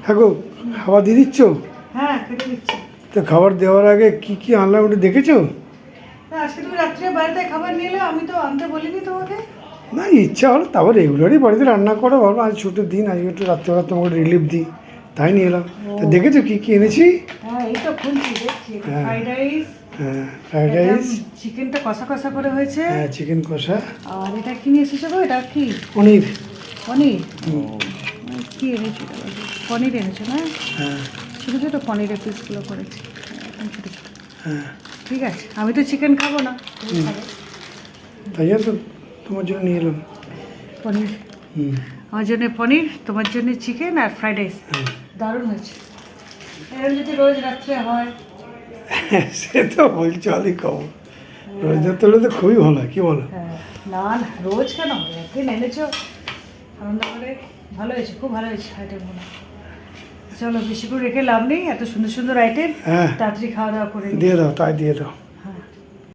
হ্যাঁ গো, খাবার দিয়ে দিচ্ছ? হ্যাঁ, খেতে দিচ্ছি। তো খাবার দেওয়ার আগে কি কি আনলাম ওটা দেখেছো? না, আজকে তুমি রাত্রে বাড়িতে খাবার নিয়ে এলে, আমি তো আনতে বলিনি তোমাকে। না, ইচ্ছা হলো, তারপর রেগুলারই বাড়িতে রান্না করো, ভাবলো আজ ছুটির দিন, আজকে একটু রাত্রেবেলা তোমাকে রিলিফ দিই, তাই নিয়ে এলাম। তো দেখেছো কি কি এনেছি? হ্যাঁ, এই তো খুলছি, দেখছি। হ্যাঁ। ফ্রাইড রাইস, হ্যাঁ, ফ্রাইড রাইস। চিকেনটা কষা কষা করে হয়েছে। হ্যাঁ, চিকেন কষা। আর এটা কি নিয়ে এসেছো গো? এটা কি? পনির। পনির? কি এনেছো? পনির এনেছো না? হ্যাঁ। ছোটো ছোটো পনিরের পিসগুলো করেছি, একদম ছোটো ছোটো। হ্যাঁ, ঠিক আছে, আমি তো চিকেন খাবো না, তুমি খাবে। তাই জন্য তো তোমার জন্য নিয়ে এলাম। পনির, হুম। আমার জন্য পনির, তোমার জন্য চিকেন আর ফ্রাইড রাইস। হ্যাঁ। দারুণ হয়েছে। এরকম যদি রোজ রাত্রে হয়। সে তো বলছো আলি খাবো, রোজ রাত্রে হলে তো খুবই ভালো হয়, কি বলো? হ্যাঁ, না না, রোজ কেন, একদিন এনেছো আনন্দ করে। ভালো হয়েছে, খুব ভালো হয়েছে আইটেমগুলো। চলো, বেশি করে রেখে লাভ নেই, এত সুন্দর সুন্দর আইটেম। হ্যাঁ, তাড়াতাড়ি খাওয়া দাওয়া করে নিই। দিয়ে দাও, তাই দিয়ে দাও।